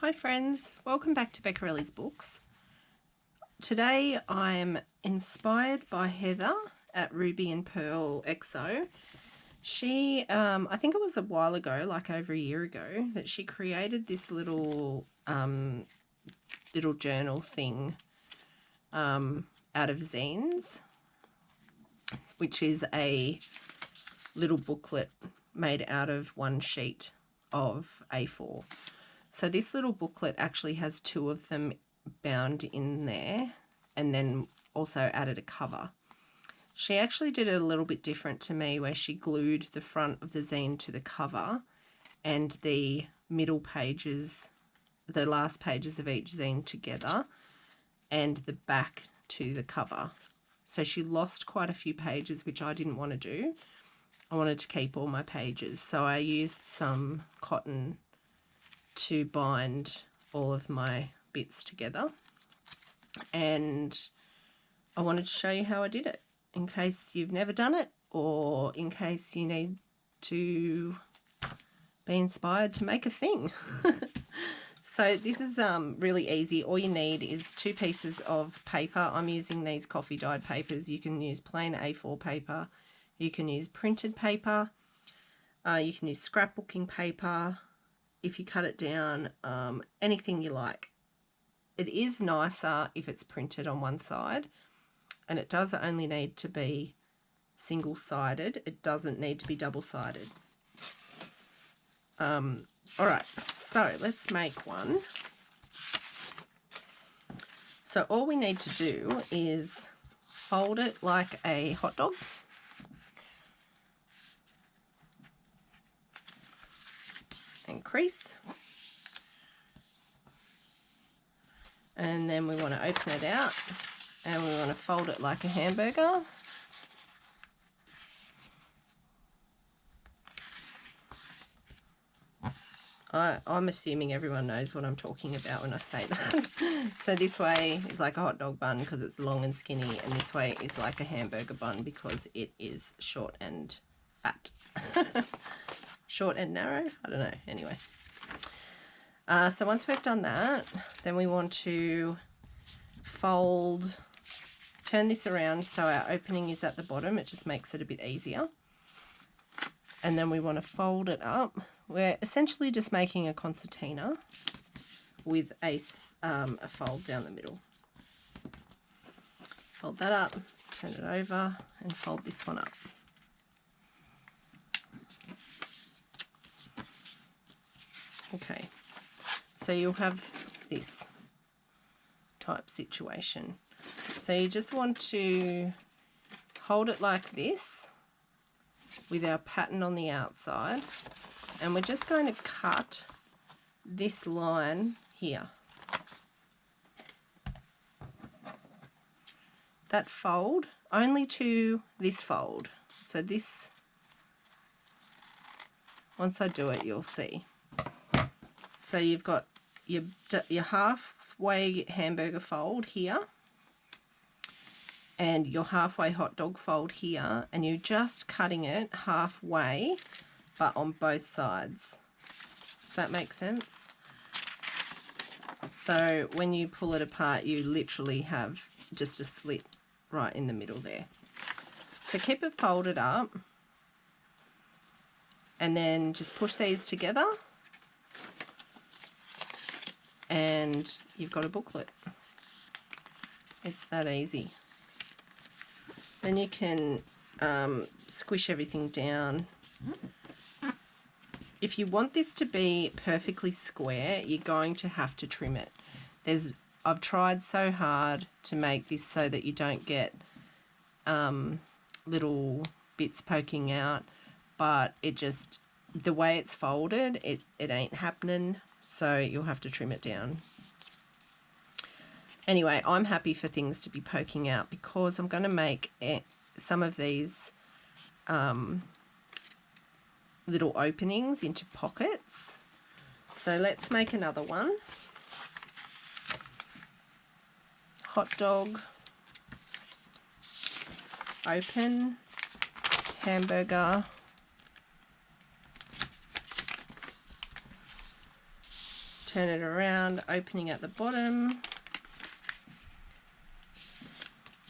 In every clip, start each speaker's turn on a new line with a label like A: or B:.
A: Hi friends, welcome back to Beccarelli's Books. Today I'm inspired by Heather at Ruby and Pearl XO. She, I think it was a while ago, like over a year ago, that she created this little journal thing out of zines, which is a little booklet made out of one sheet of A4. So this little booklet actually has two of them bound in there and then also added a cover. She actually did it a little bit different to me, where she glued the front of the zine to the cover and the middle pages, the last pages of each zine together, and the back to the cover. So she lost quite a few pages, which I didn't want to do. I wanted to keep all my pages. So I used some cotton to bind all of my bits together, and I wanted to show you how I did it in case you've never done it, or in case you need to be inspired to make a thing. So this is really easy. All you need is 2 pieces of paper. I'm using these coffee dyed papers. You can use plain A4 paper, you can use printed paper, you can use scrapbooking paper. If you cut it down, anything you like. It is nicer if it's printed on one side, and it does only need to be single-sided. It doesn't need to be double-sided. All right, so let's make one. So all we need to do is fold it like a hot dog. And crease, and then we want to open it out and we want to fold it like a hamburger. I'm assuming everyone knows what I'm talking about when I say that. So this way is like a hot dog bun because it's long and skinny, and this way is like a hamburger bun because it is short and fat. Short and narrow? I don't know. Anyway. So once we've done that, then we want to turn this around so our opening is at the bottom. It just makes it a bit easier. And then we want to fold it up. We're essentially just making a concertina with a fold down the middle. Fold that up, turn it over, and fold this one up. Okay, so you'll have this type situation. So you just want to hold it like this with our pattern on the outside, and we're just going to cut this line here. That fold only to this fold. So this, once I do it, you'll see. So you've got your halfway hamburger fold here and your halfway hot dog fold here, and you're just cutting it halfway but on both sides. Does that make sense? So when you pull it apart, you literally have just a slit right in the middle there. So keep it folded up and then just push these together, and you've got a booklet. It's that easy. Then you can squish everything down. If you want this to be perfectly square, you're going to have to trim it. I've tried so hard to make this so that you don't get little bits poking out, but the way it's folded, it ain't happening. So you'll have to trim it down. Anyway, I'm happy for things to be poking out because I'm going to make some of these little openings into pockets. So let's make another one. Hot dog, open, hamburger, turn it around, opening at the bottom,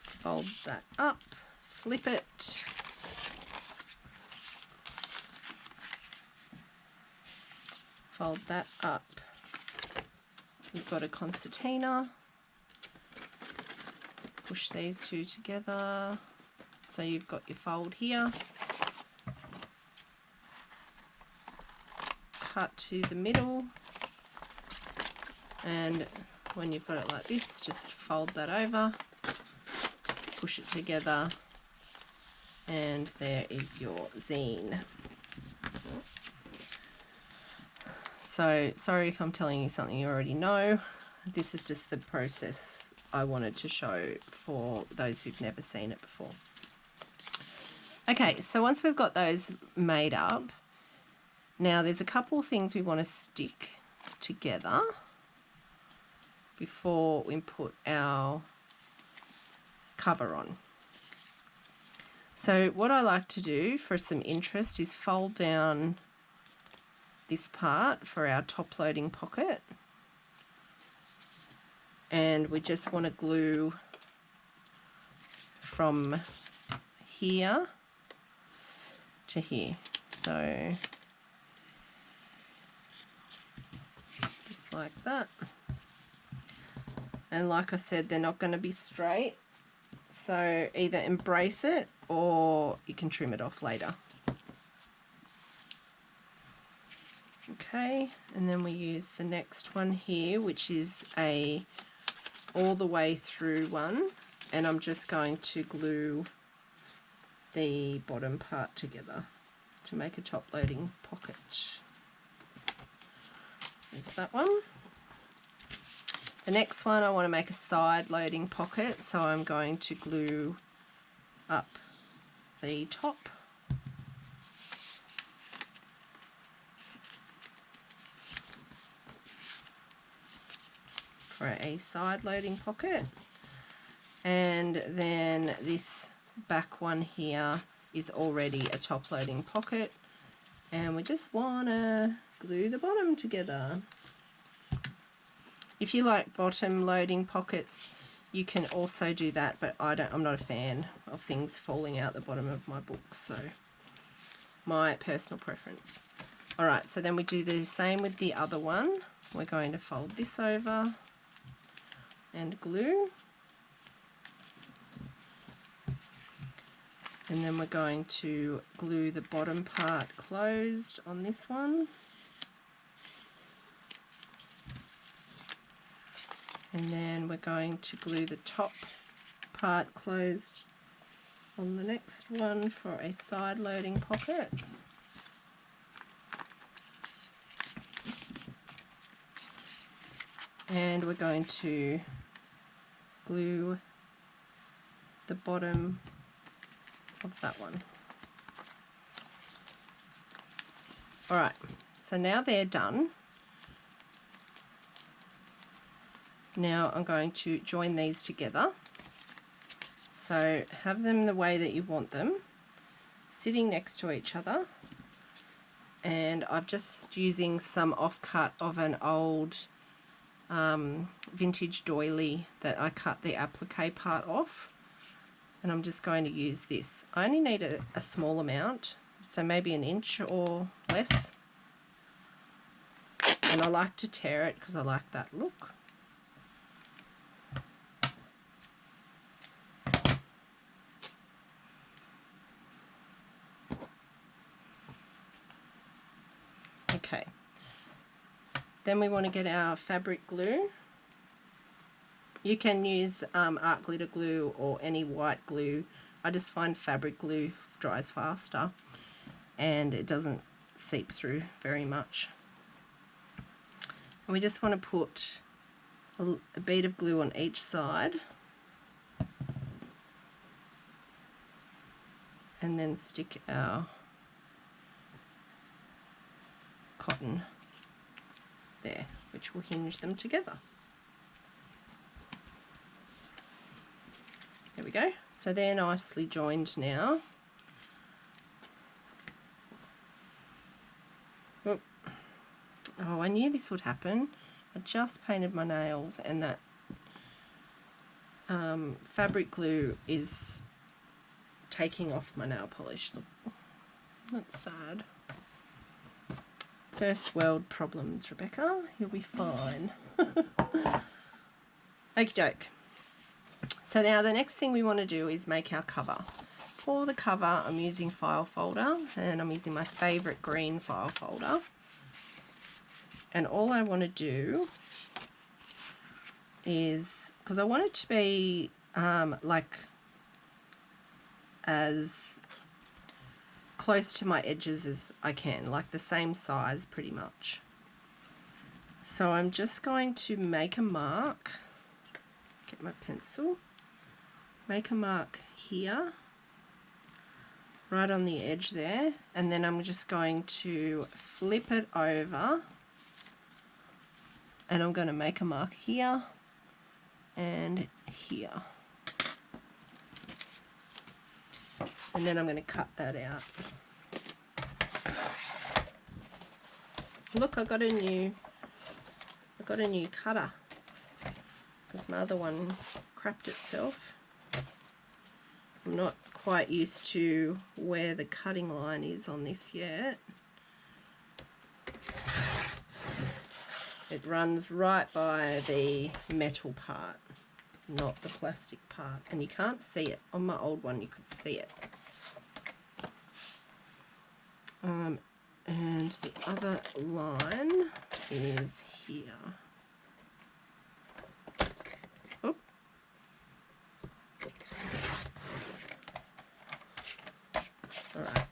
A: fold that up, flip it, fold that up. You've got a concertina, push these two together, so you've got your fold here, cut to the middle, and when you've got it like this, just fold that over, push it together, and there is your zine. So sorry if I'm telling you something you already know. This is just the process I wanted to show for those who've never seen it before. Okay, so once we've got those made up, now there's a couple things we want to stick together before we put our cover on. So what I like to do for some interest is fold down this part for our top loading pocket, and we just want to glue from here to here, so just like that. And like I said, they're not going to be straight, so either embrace it or you can trim it off later. Okay, and then we use the next one here, which is a all the way through one, and I'm just going to glue the bottom part together to make a top loading pocket. There's that one. The next one, I want to make a side loading pocket, so I'm going to glue up the top. For a side loading pocket, and then this back one here is already a top loading pocket, and we just want to glue the bottom together. If you like bottom loading pockets, you can also do that, but I'm not a fan of things falling out the bottom of my book, so my personal preference. Alright, so then we do the same with the other one. We're going to fold this over and glue, and then we're going to glue the bottom part closed on this one, and then we're going to glue the top part closed on the next one for a side loading pocket. And we're going to glue the bottom of that one. Alright, so now they're done. Now I'm going to join these together. So have them the way that you want them, sitting next to each other. And I'm just using some offcut of an old vintage doily that I cut the applique part off, and I'm just going to use this. I only need a small amount, so maybe an inch or less, and I like to tear it because I like that look. Okay, then we want to get our fabric glue. You can use art glitter glue or any white glue. I just find fabric glue dries faster and it doesn't seep through very much. And we just want to put a bead of glue on each side and then stick our cotton there, which will hinge them together. There we go. So they're nicely joined now. Oop. Oh, I knew this would happen. I just painted my nails and that fabric glue is taking off my nail polish. Look, that's sad. First world problems, Rebecca. You'll be fine. Okie doke. So now the next thing we want to do is make our cover. For the cover, I'm using file folder, and I'm using my favourite green file folder. And all I want to do is, because I want it to be like as close to my edges as I can, like the same size pretty much. So I'm just going to make a mark, get my pencil, make a mark here, right on the edge there, and then I'm just going to flip it over and I'm going to make a mark here and here. And then I'm going to cut that out. Look, I got a new cutter because my other one crapped itself. I'm not quite used to where the cutting line is on this yet. It runs right by the metal part, not the plastic part, and you can't see it. On my old one you could see it. And the other line is here. Oop. Alright.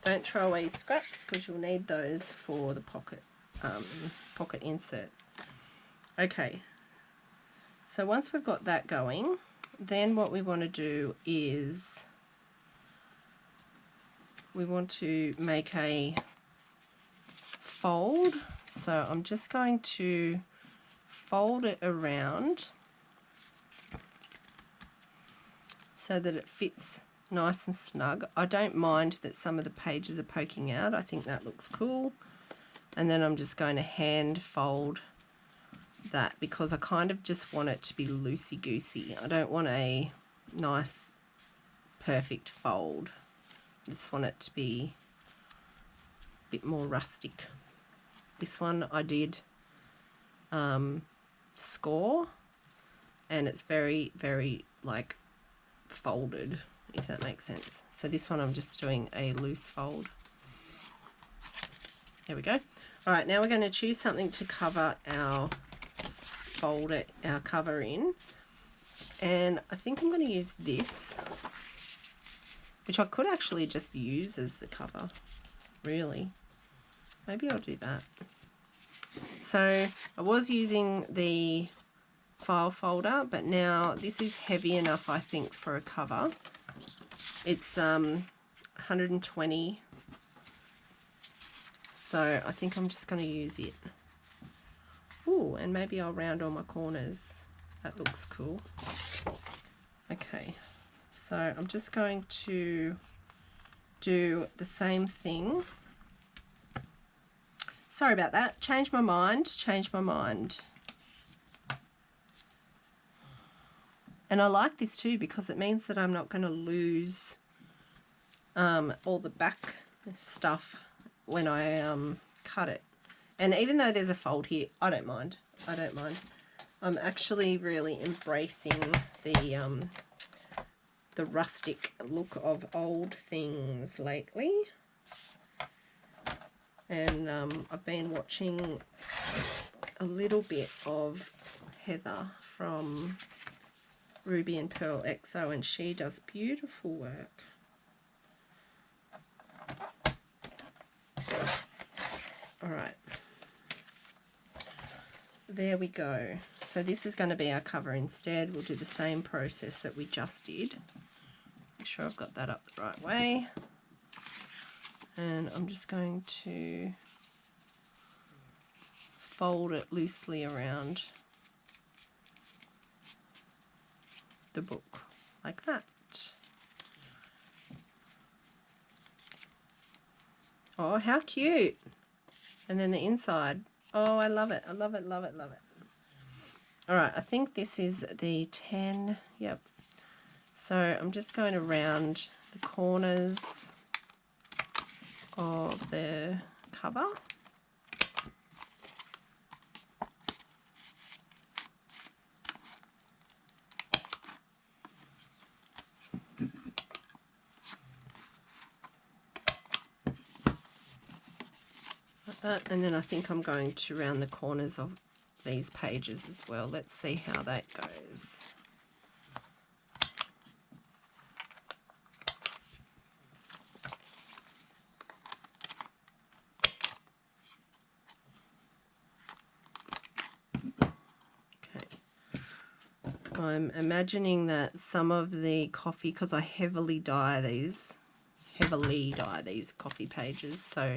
A: Don't throw away scraps because you'll need those for the pocket inserts. Okay. So once we've got that going, then what we want to do is we want to make a fold. So I'm just going to fold it around so that it fits nice and snug. I don't mind that some of the pages are poking out. I think that looks cool. And then I'm just going to hand fold that because I kind of just want it to be loosey-goosey. I don't want a nice perfect fold. I just want it to be a bit more rustic. This one I did score, and it's very, very like folded, if that makes sense. So this one I'm just doing a loose fold. There we go. All right, now we're going to choose something to cover our our cover in, and I think I'm going to use this, which I could actually just use as the cover, really. Maybe I'll do that. So I was using the file folder, but now this is heavy enough, I think, for a cover. It's 120, so I think I'm just going to use it. Ooh, and maybe I'll round all my corners. That looks cool. Okay, so I'm just going to do the same thing. Sorry about that. Change my mind. And I like this too because it means that I'm not going to lose all the back stuff when I cut it. And even though there's a fold here, I don't mind. I'm actually really embracing the rustic look of old things lately. And I've been watching a little bit of Heather from Ruby and Pearl XO, and she does beautiful work. All right. There we go. So this is going to be our cover instead. We'll do the same process that we just did. Make sure I've got that up the right way. And I'm just going to fold it loosely around the book like that. Oh, how cute. And then the inside. Oh, I love it. I love it, love it, love it. All right, I think this is the 10. Yep. So I'm just going around the corners of the cover. Like that. And then I think I'm going to round the corners of these pages as well. Let's see how that goes. I'm imagining that some of the coffee, because I heavily dye these coffee pages, so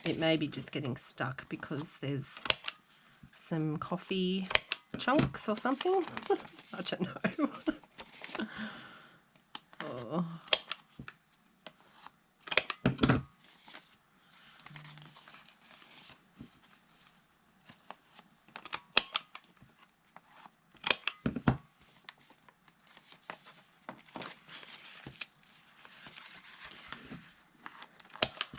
A: it may be just getting stuck because there's some coffee chunks or something. I don't know. Oh.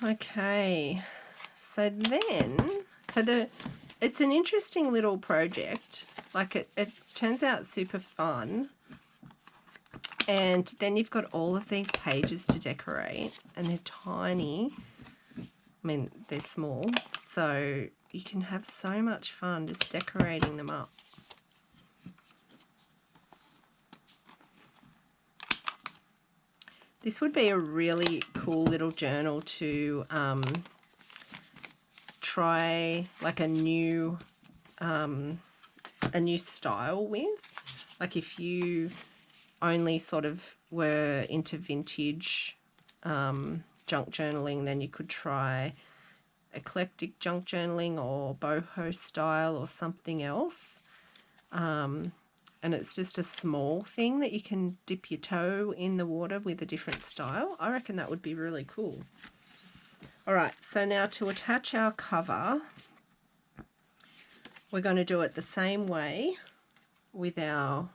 A: Okay, so it's an interesting little project. Like it turns out super fun, and then you've got all of these pages to decorate, and they're tiny. I mean, they're small, so you can have so much fun just decorating them up. This would be a really cool little journal to try like a new style with. Like if you only sort of were into vintage junk journaling, then you could try eclectic junk journaling or boho style or something else. And it's just a small thing that you can dip your toe in the water with a different style. I reckon that would be really cool. All right, so now to attach our cover, we're going to do it the same way with our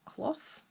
A: cloth.